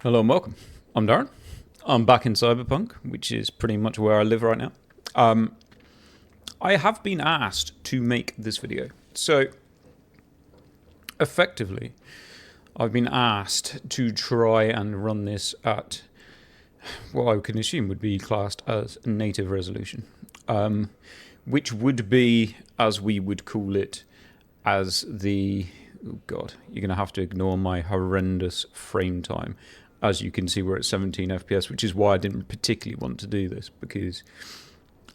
Hello and welcome. I'm Darren. I'm back in Cyberpunk, which is pretty much where I live right now. I have been asked to make this video. So, effectively, I've been asked to try and run this at what I can assume would be classed as native resolution, which would be, as we would call it, as the... Oh God, you're going to have to ignore my horrendous frame time. As you can see, we're at 17 FPS, which is why I didn't particularly want to do this, because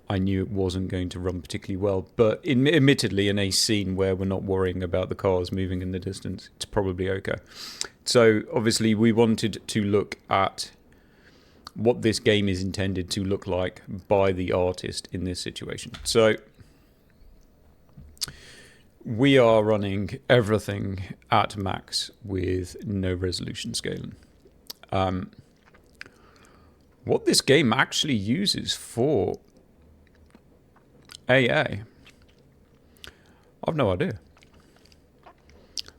I knew it wasn't going to run particularly well. But admittedly, in a scene where we're not worrying about the cars moving in the distance, it's probably okay. So obviously we wanted to look at what this game is intended to look like by the artist in this situation. So we are running everything at max with no resolution scaling. What this game actually uses for AA, I've no idea.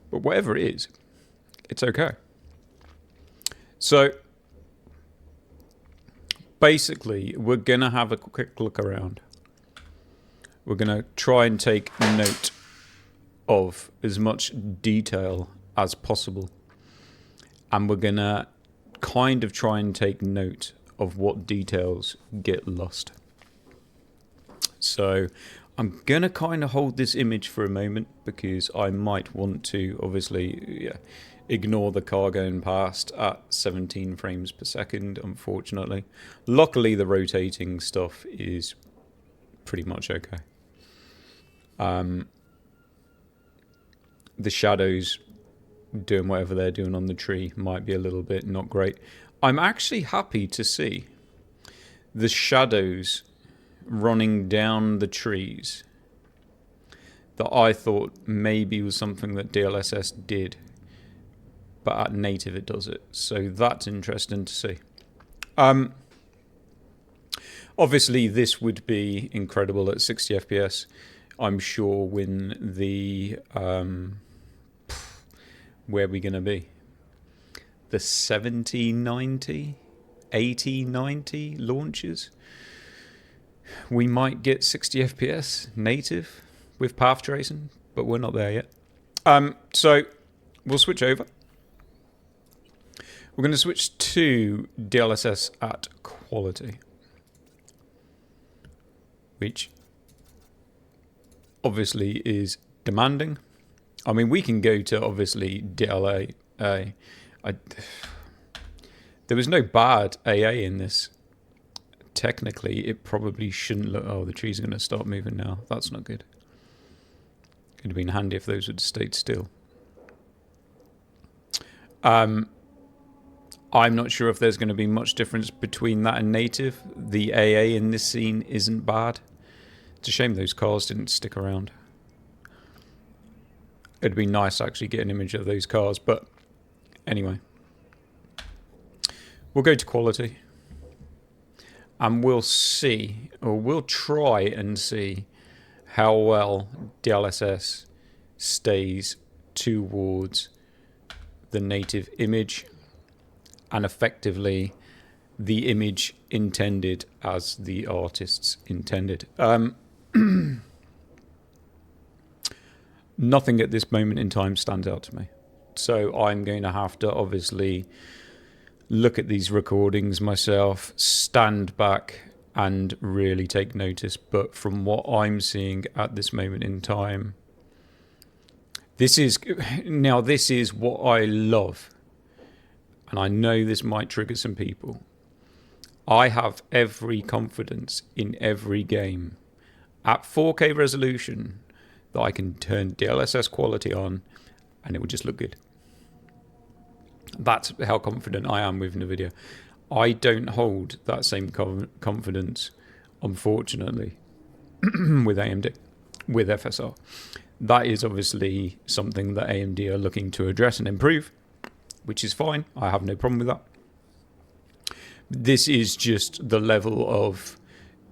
But whatever it is, it's okay. So basically, we're going to have a quick look around. We're going to try and take note of as much detail as possible. And we're going to kind of try and take note of what details get lost. So I'm going to kind of hold this image for a moment because I might want to obviously ignore the car going past at 17 frames per second, unfortunately. Luckily, the rotating stuff is pretty much okay. The shadows doing whatever they're doing on the tree might be a little bit not great. I'm actually happy to see the shadows running down the trees that I thought maybe was something that DLSS did, but at native it does it. So that's interesting to see. Obviously this would be incredible at 60 FPS. I'm sure when the where are we going to be? The 7090, 8090 launches. We might get 60 FPS native with path tracing, but we're not there yet. So we'll switch over. We're going to switch to DLSS at quality, which obviously is demanding. I mean, we can go to obviously DLA. There was no bad AA in this. Technically, it probably shouldn't look... Oh, the trees are going to start moving now. That's not good. Could have been handy if those had stayed still. I'm not sure if there's going to be much difference between that and native. The AA in this scene isn't bad. It's a shame those cars didn't stick around. It'd be nice to actually get an image of those cars, but anyway. We'll go to quality. And we'll see, or we'll try and see how well DLSS stays towards the native image and effectively the image intended as the artists intended. Nothing at this moment in time stands out to me. So I'm going to have to obviously look at these recordings myself, stand back and really take notice. But from what I'm seeing at this moment in time, this is what I love. And I know this might trigger some people. I have every confidence in every game at 4K resolution that I can turn DLSS quality on and it will just look good. That's how confident I am with NVIDIA. I don't hold that same confidence, unfortunately, with AMD, with FSR. That is obviously something that AMD are looking to address and improve, which is fine. I have no problem with that. This is just the level of,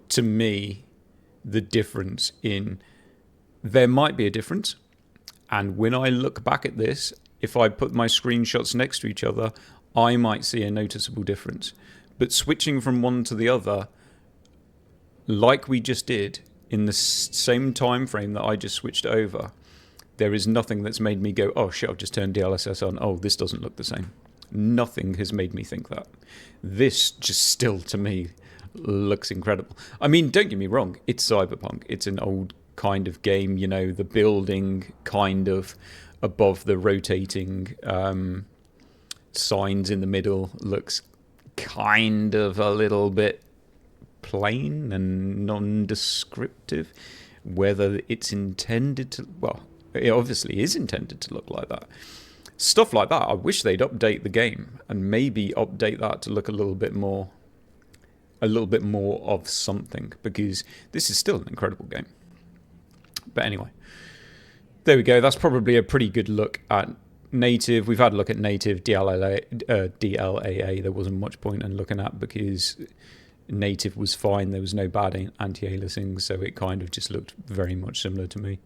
to me, the difference in... There might be a difference, and when I look back at this, if I put my screenshots next to each other, I might see a noticeable difference. But switching from one to the other, like we just did, in the same time frame that I just switched over, there is nothing that's made me go, oh shit, I've just turned DLSS on, oh, this doesn't look the same. Nothing has made me think that. This just still, to me, looks incredible. I mean, don't get me wrong, it's Cyberpunk. It's an old kind of game, you know, the building kind of above the rotating signs in the middle looks kind of a little bit plain and non-descriptive. Whether it's intended to, well, it obviously is intended to look like that. Stuff like that, I wish they'd update the game and maybe update that to look a little bit more of something, because this is still an incredible game. But anyway, there we go. That's probably a pretty good look at native. We've had a look at native DLAA. There wasn't much point in looking at because native was fine. There was no bad anti-aliasing, so it kind of just looked very much similar to me.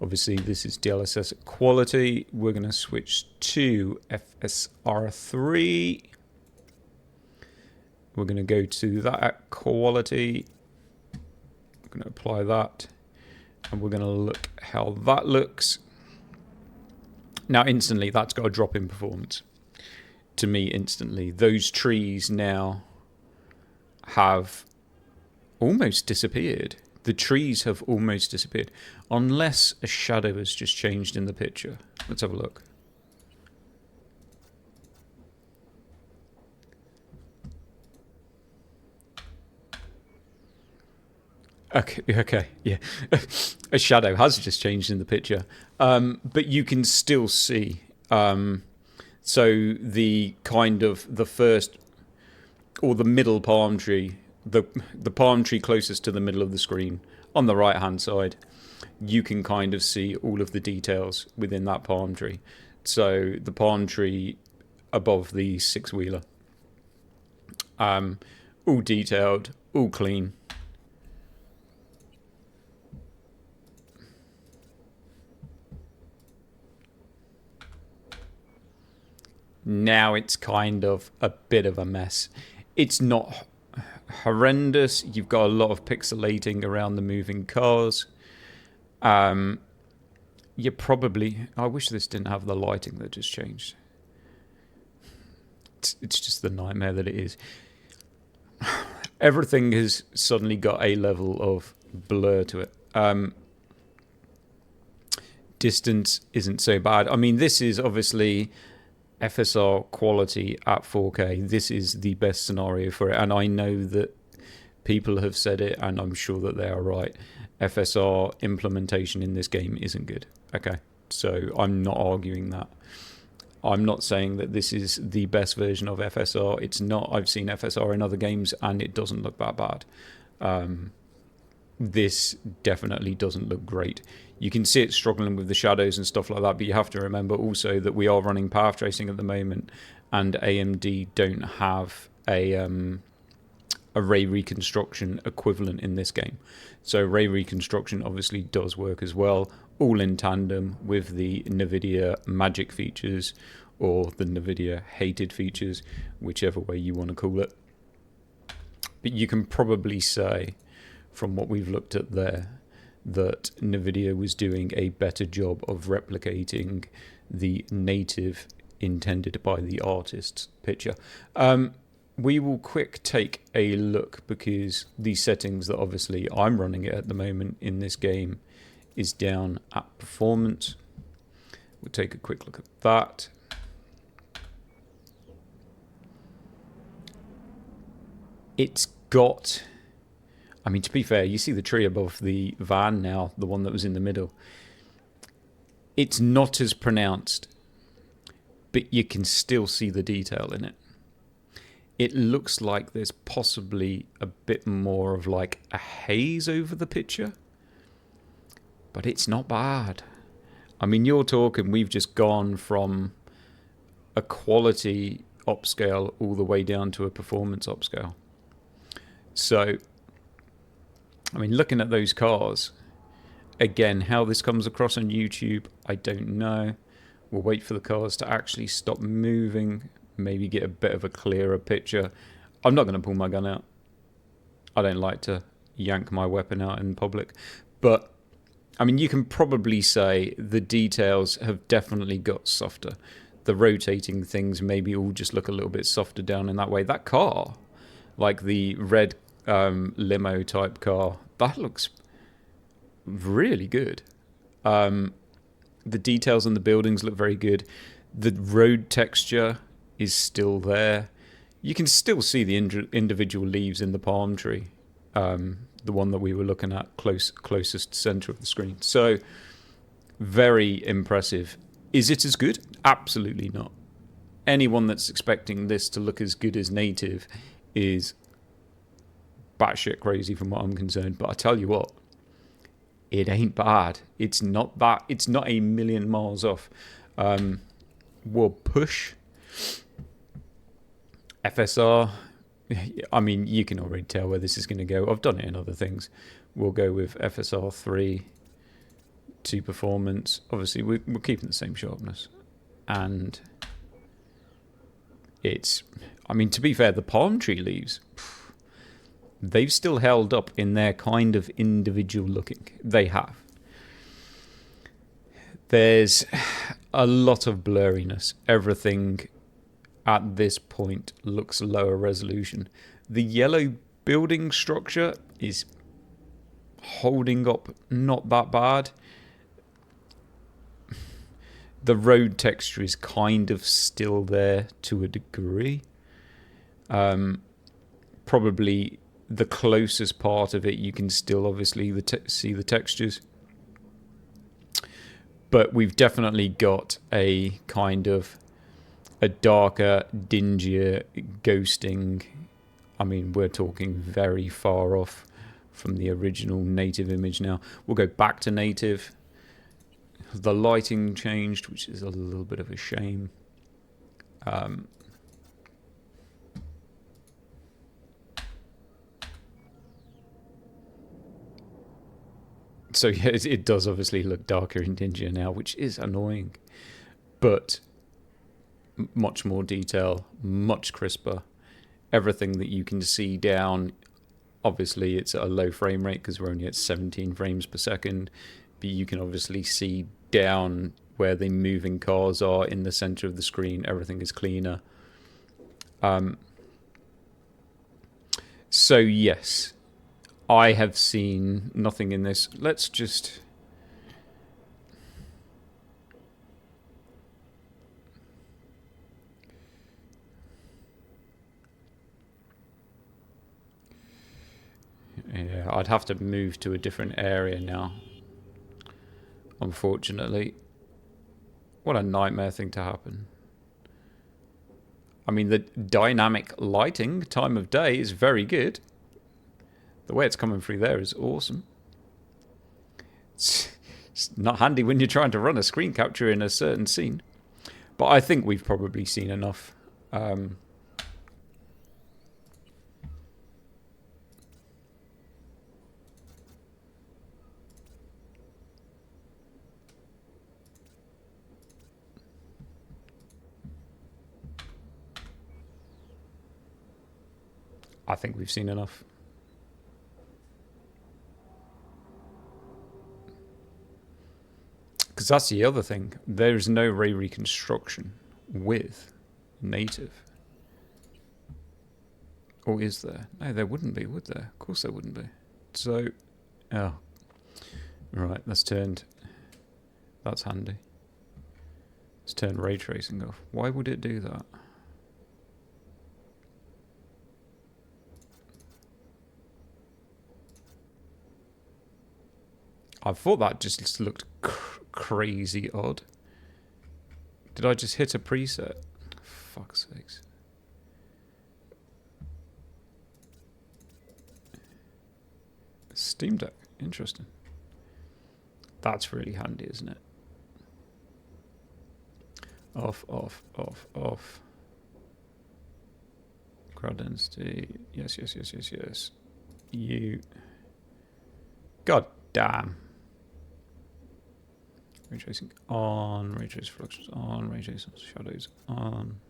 Obviously, this is DLSS quality. We're going to switch to FSR3. We're going to go to that at quality. We're going to apply that, and we're going to look how that looks. Now, instantly, that's got a drop in performance. To me, instantly. Those trees now have almost disappeared. The trees have almost disappeared. Unless a shadow has just changed in the picture. Let's have a look. Okay, yeah. A shadow has just changed in the picture. But you can still see. So the kind of the first or the middle palm tree, the palm tree closest to the middle of the screen on the right hand side, you can kind of see all of the details within that palm tree. So the palm tree above the six-wheeler, all detailed, all clean. Now it's kind of a bit of a mess. It's not horrendous. You've got a lot of pixelating around the moving cars. You probably... I wish this didn't have the lighting that just changed. It's just the nightmare that it is. Everything has suddenly got a level of blur to it. Distance isn't so bad. I mean, this is obviously FSR quality at 4K. This is the best scenario for it, and I know that people have said it, and I'm sure that they are right. FSR implementation in this game isn't good. Okay, so I'm not arguing that. I'm not saying that this is the best version of FSR. It's not. I've seen FSR in other games, and it doesn't look that bad. This definitely doesn't look great. You can see it struggling with the shadows and stuff like that, but you have to remember also that we are running path tracing at the moment, and AMD don't have a ray reconstruction equivalent in this game. So ray reconstruction obviously does work as well, all in tandem with the NVIDIA magic features or the NVIDIA hated features, whichever way you want to call it. But you can probably say, from what we've looked at there, that NVIDIA was doing a better job of replicating the native intended by the artist's picture. We will quick take a look, because the settings that obviously I'm running it at the moment in this game is down at performance. We'll take a quick look at that. It's got... I mean, to be fair, you see the tree above the van now, the one that was in the middle. It's not as pronounced, but you can still see the detail in it. It looks like there's possibly a bit more of like a haze over the picture, but it's not bad. I mean, you're talking, we've just gone from a quality upscale all the way down to a performance upscale. So... I mean, looking at those cars, again, how this comes across on YouTube, I don't know. We'll wait for the cars to actually stop moving maybe get a bit of a clearer picture. I'm not going to pull my gun out. I don't like to yank my weapon out in public. But, I mean, you can probably say the details have definitely got softer. The rotating things maybe all just look a little bit softer down in that way. That car, like the red limo type car, that looks really good. The details on the buildings look very good. The road texture is still there. You can still see the individual leaves in the palm tree, the one that we were looking at closest center of the screen. So very impressive. Is it as good? Absolutely not. Anyone that's expecting this to look as good as native is batshit crazy from what I'm concerned. But I tell you what, it ain't bad. It's not a million miles off. We'll push FSR. I mean, you can already tell where this is going to go. I've done it in other things. We'll go with FSR 3 to performance. Obviously, we're keeping the same sharpness. And I mean, to be fair, the palm tree leaves, they've still held up in their kind of individual looking. They have. There's a lot of blurriness. Everything at this point looks lower resolution. The yellow building structure is holding up not that bad. The road texture is kind of still there to a degree. Probably the closest part of it, you can still obviously see the textures. But we've definitely got a kind of a darker, dingier ghosting. I mean, we're talking very far off from the original native image now. We'll go back to native. The lighting changed, which is a little bit of a shame. So yeah, it does obviously look darker and dingier now, which is annoying. But much more detail, much crisper. Everything that you can see down, obviously it's at a low frame rate because we're only at 17 frames per second. But you can obviously see down where the moving cars are in the center of the screen. Everything is cleaner. So yes, I have seen nothing in this. Let's just... Yeah, I'd have to move to a different area now. Unfortunately. What a nightmare thing to happen. I mean, the dynamic lighting, time of day, is very good. The way it's coming through there is awesome. It's not handy when you're trying to run a screen capture in a certain scene. But I think we've probably seen enough. I think we've seen enough. Because that's the other thing. There's no ray reconstruction with native. Or is there? No, there wouldn't be, would there? Of course there wouldn't be. So, oh. Right, that's turned. That's handy. Let's turn ray tracing off. Why would it do that? I thought that just looked crazy odd. Did I just hit a preset? Fuck's sakes. Steam Deck. Interesting. That's really handy, isn't it? Off, off, off, off. Crowd density. Yes, yes, yes, yes, yes. You. God damn. Ray tracing on, ray trace fluctuations on, ray trace shadows on.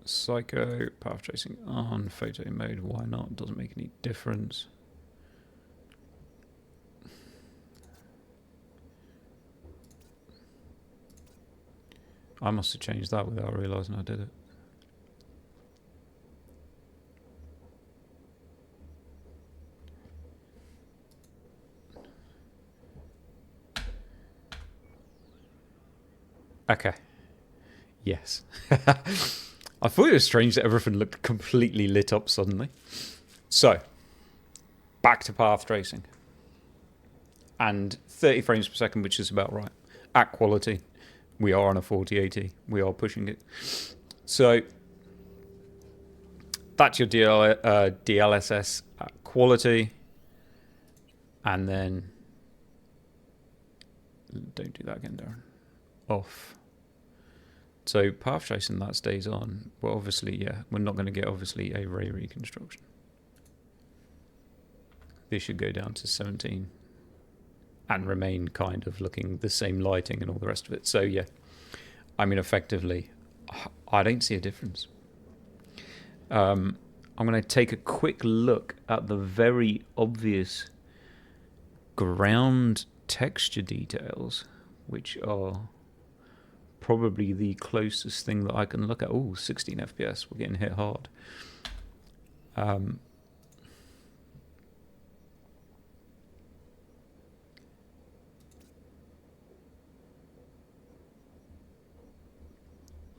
Psycho, path tracing on, photo mode, why not? Doesn't make any difference. I must have changed that without realising I did it. Okay. Yes. I thought it was strange that everything looked completely lit up suddenly. So, back to path tracing. And 30 frames per second, which is about right. At quality, we are on a 4080. We are pushing it. So, that's your DLSS at quality. And then, don't do that again, Darren. Off. So path tracing, that stays on. Well, obviously, yeah, we're not going to get, obviously, a ray reconstruction. This should go down to 17 and remain kind of looking the same lighting and all the rest of it. So, yeah, I mean, effectively, I don't see a difference. I'm going to take a quick look at the very obvious ground texture details, which are probably the closest thing that I can look at. Oh, 16 FPS. We're getting hit hard.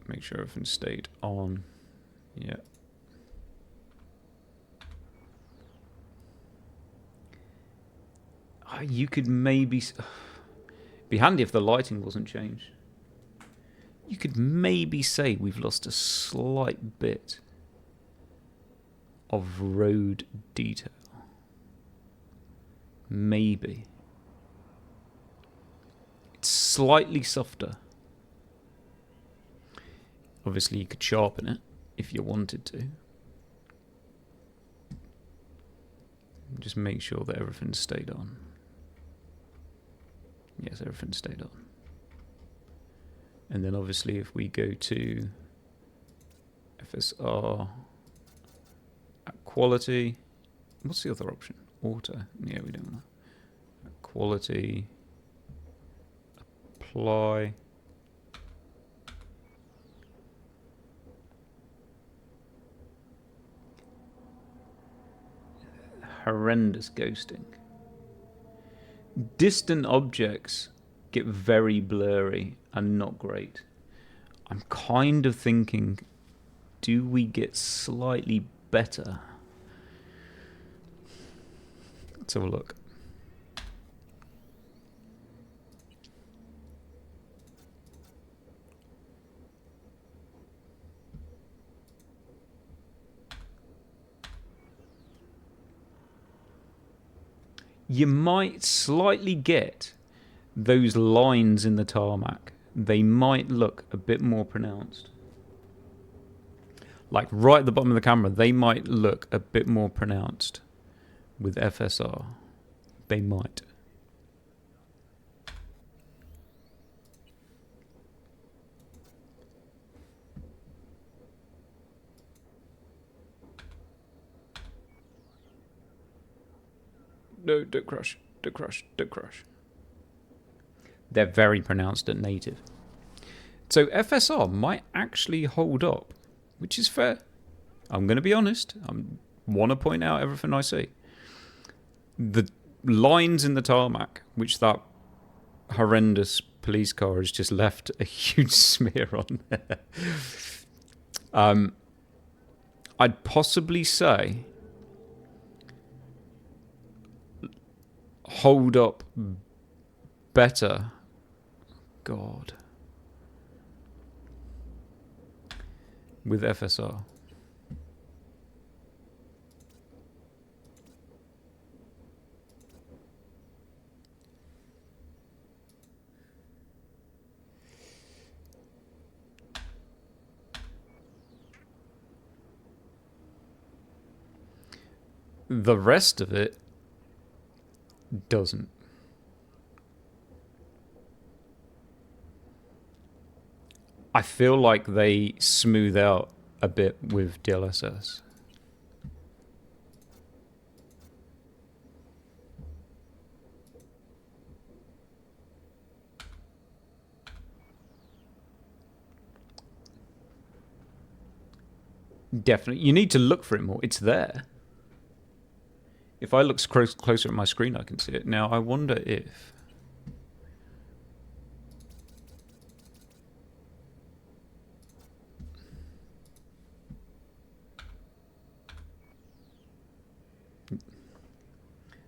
Make sure everything stayed on. Yeah. You could maybe... be handy if the lighting wasn't changed. You could maybe say we've lost a slight bit of road detail. Maybe. It's slightly softer. Obviously, you could sharpen it if you wanted to. Just make sure that everything stayed on. Yes, everything stayed on. And then obviously if we go to FSR at quality, what's the other option? Auto. Yeah, we don't want that. At quality, apply. Horrendous ghosting. Distant objects get very blurry and not great. I'm kind of thinking, do we get slightly better? Let's have a look. You might slightly get those lines in the tarmac. They might look a bit more pronounced. Like right at the bottom of the camera, they might look a bit more pronounced with FSR. They might. No, don't crush, don't crush, don't crush. They're very pronounced at native. So FSR might actually hold up, which is fair. I'm going to be honest. I want to point out everything I see. The lines in the tarmac, which that horrendous police car has just left a huge smear on there. I'd possibly say hold up better. God. With FSR. The rest of it doesn't. I feel like they smooth out a bit with DLSS. Definitely. You need to look for it more. It's there. If I look closer at my screen, I can see it. Now, I wonder if...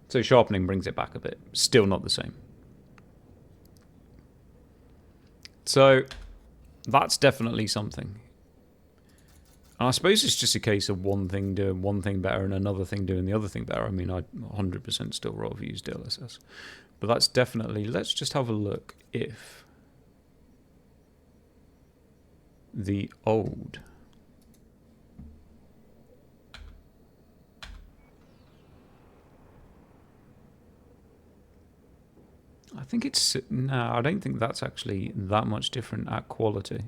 So sharpening brings it back a bit. Still not the same. So that's definitely something. And I suppose it's just a case of one thing doing one thing better and another thing doing the other thing better. I mean, I'd 100% still rather use DLSS. But that's definitely... Let's just have a look if the old... I think it's... No, I don't think that's actually that much different at quality.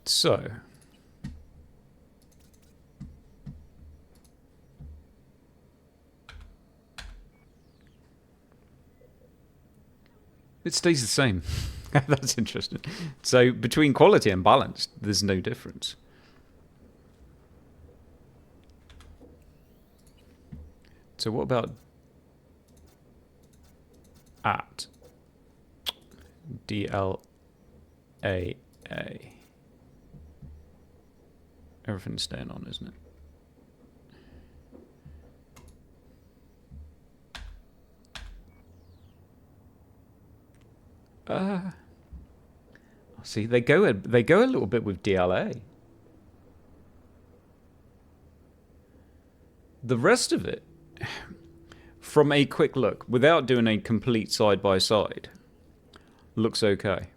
So... It stays the same. That's interesting. So between quality and balance, there's no difference. So what about at DLAA? Everything's staying on, isn't it? See, they go a little bit with DLA. The rest of it, from a quick look, without doing a complete side-by-side, looks okay.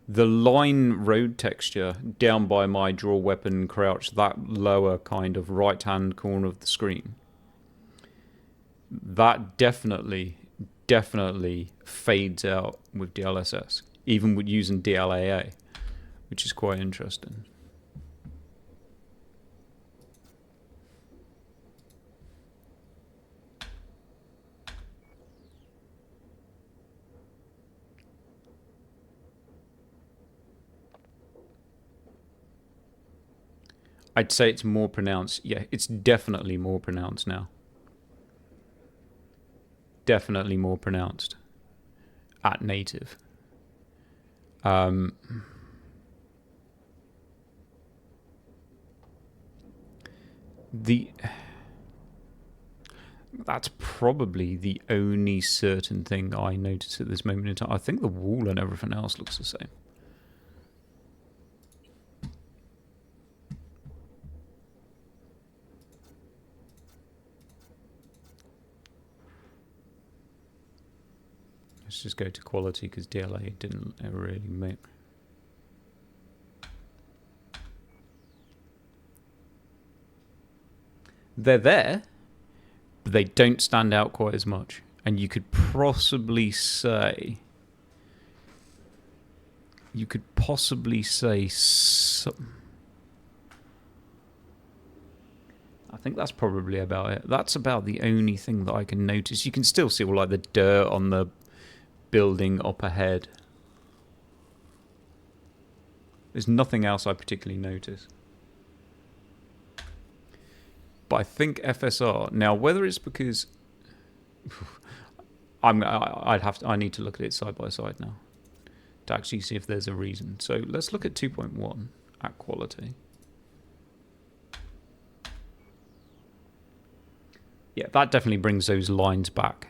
The line road texture down by my draw weapon crouch, that lower kind of right-hand corner of the screen, that definitely fades out with DLSS, even with using DLAA, which is quite interesting. I'd say it's more pronounced. Yeah, it's definitely more pronounced now. Definitely more pronounced at native. That's probably the only certain thing I notice at this moment in time. I think the wall and everything else looks the same. Let's just go to quality because DLA didn't ever really make. They're there, but they don't stand out quite as much. And you could possibly say... I think that's probably about it. That's about the only thing that I can notice. You can still see all like the dirt on the building up ahead. There's nothing else I particularly notice. But I think FSR now, whether it's because I need to look at it side by side now to actually see if there's a reason. So let's look at 2.1 at quality. Yeah, that definitely brings those lines back.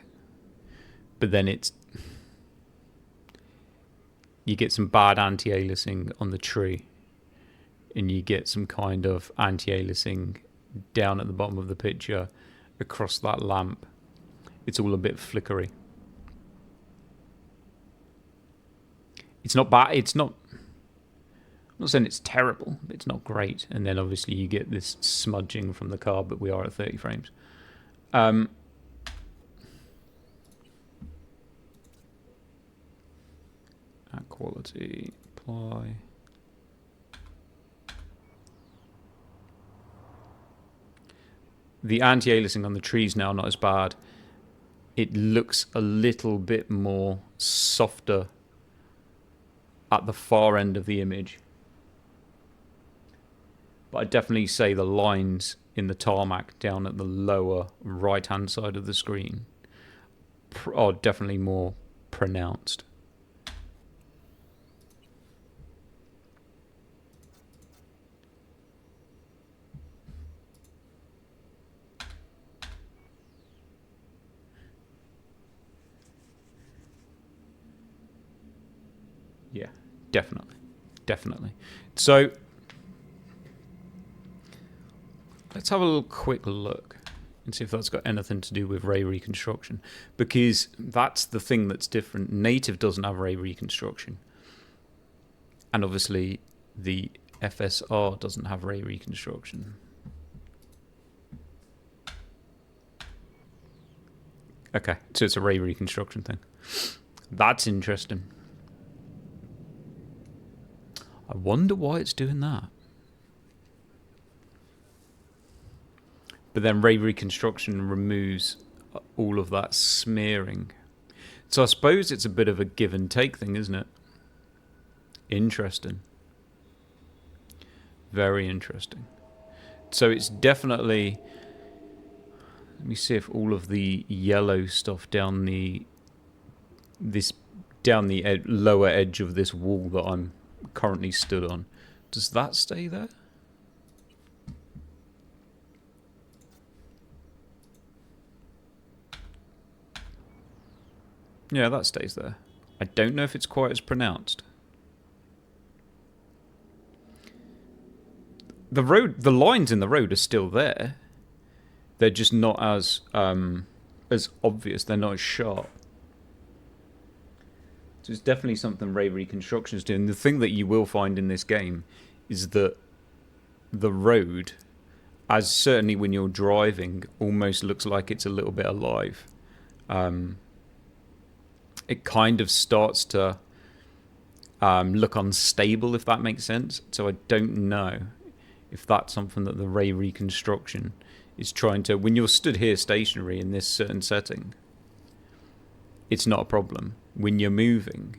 But then you get some bad anti-aliasing on the tree, and you get some kind of anti-aliasing down at the bottom of the picture across that lamp. It's all a bit flickery. It's not bad. I'm not saying it's terrible, but it's not great. And then obviously you get this smudging from the car, but we are at 30 frames. quality, apply. The anti-aliasing on the trees now not as bad. It looks a little bit more softer at the far end of the image. But I'd definitely say the lines in the tarmac down at the lower right-hand side of the screen are definitely more pronounced. Yeah, definitely. So let's have a little quick look and see if that's got anything to do with ray reconstruction, because that's the thing that's different. Native doesn't have ray reconstruction, and obviously the FSR doesn't have ray reconstruction. Okay, so it's a ray reconstruction thing. That's interesting. I wonder why it's doing that. But then ray reconstruction removes all of that smearing. So I suppose it's a bit of a give and take thing, isn't it? Interesting. Very interesting. So it's definitely... Let me see if all of the yellow stuff down the lower edge of this wall that I'm currently stood on, does that stay there? Yeah, that stays there. I don't know if it's quite as pronounced. The lines in the road are still there. They're just not as obvious. They're not as sharp. So it's definitely something ray reconstruction is doing. The thing that you will find in this game is that the road, as certainly when you're driving, almost looks like it's a little bit alive. It kind of starts to look unstable, if that makes sense. So I don't know if that's something that the ray reconstruction is trying to... When you're stood here stationary in this certain setting, it's not a problem. When you're moving,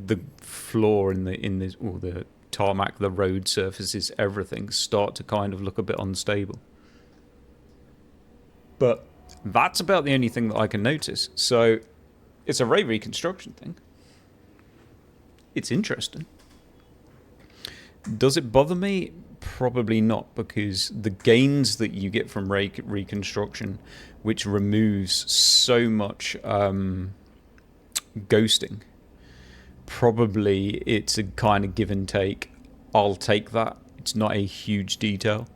the floor or the tarmac, the road surfaces, everything start to kind of look a bit unstable. But that's about the only thing that I can notice. So it's a ray reconstruction thing. It's interesting. Does it bother me? Probably not, because the gains that you get from ray reconstruction, which removes so much ghosting, probably it's a kind of give and take. I'll take that. It's not a huge detail,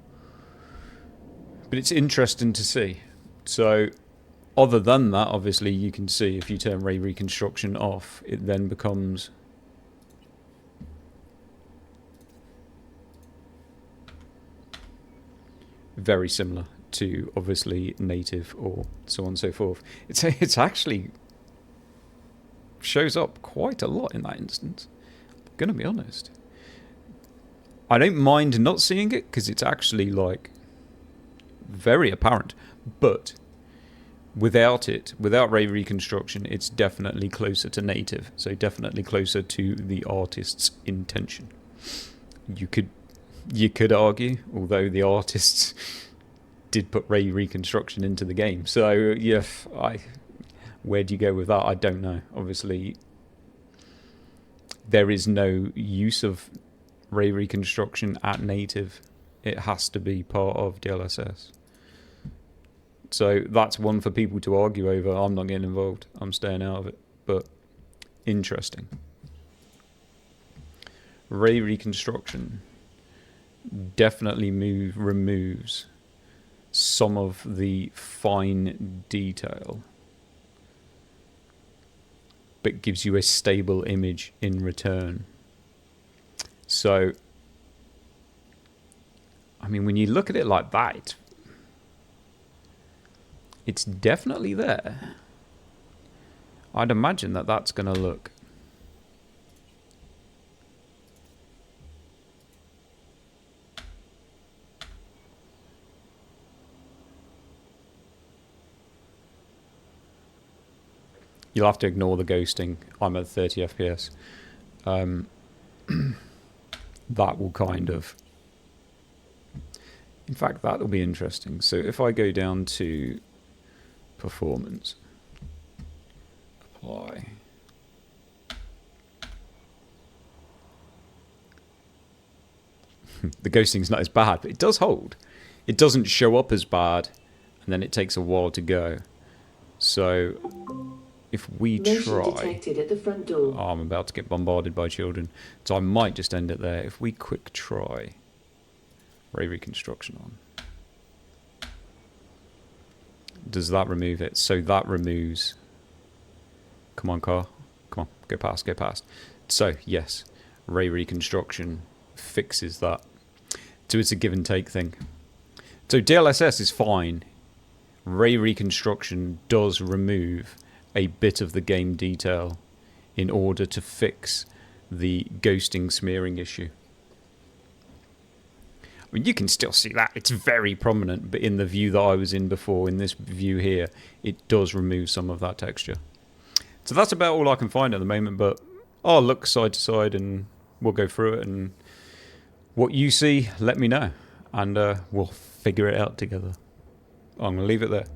but it's interesting to see. So other than that, obviously you can see if you turn ray reconstruction off, it then becomes very similar to obviously native or so on and so forth. It's actually shows up quite a lot in that instance. I'm gonna be honest. I don't mind not seeing it because it's actually like very apparent, but without ray reconstruction, it's definitely closer to native. So definitely closer to the artist's intention. You could argue, although the artists did put ray reconstruction into the game. So yeah, where do you go with that? I don't know. Obviously, there is no use of ray reconstruction at native. It has to be part of DLSS. So that's one for people to argue over. I'm not getting involved. I'm staying out of it. But interesting. Ray reconstruction definitely removes some of the fine detail, but gives you a stable image in return. So, I mean, when you look at it like that, it's definitely there. I'd imagine that that's going to look You'll have to ignore the ghosting. I'm at 30 FPS. That will kind of... In fact, that will be interesting. So if I go down to performance, apply. The ghosting's not as bad, but it does hold. It doesn't show up as bad, and then it takes a while to go. So if we try... detected at the front door. Oh, I'm about to get bombarded by children. So I might just end it there. If we quick try ray reconstruction on. Does that remove it? So that removes... Come on, car. Come on, go past, go past. So, yes, ray reconstruction fixes that. So it's a give and take thing. So DLSS is fine. Ray reconstruction does remove a bit of the game detail in order to fix the ghosting smearing issue. I mean, you can still see that. It's very prominent, but in the view that I was in before, in this view here, it does remove some of that texture. So that's about all I can find at the moment, but I'll look side to side and we'll go through it, and what you see, let me know, and we'll figure it out together. I'm going to leave it there.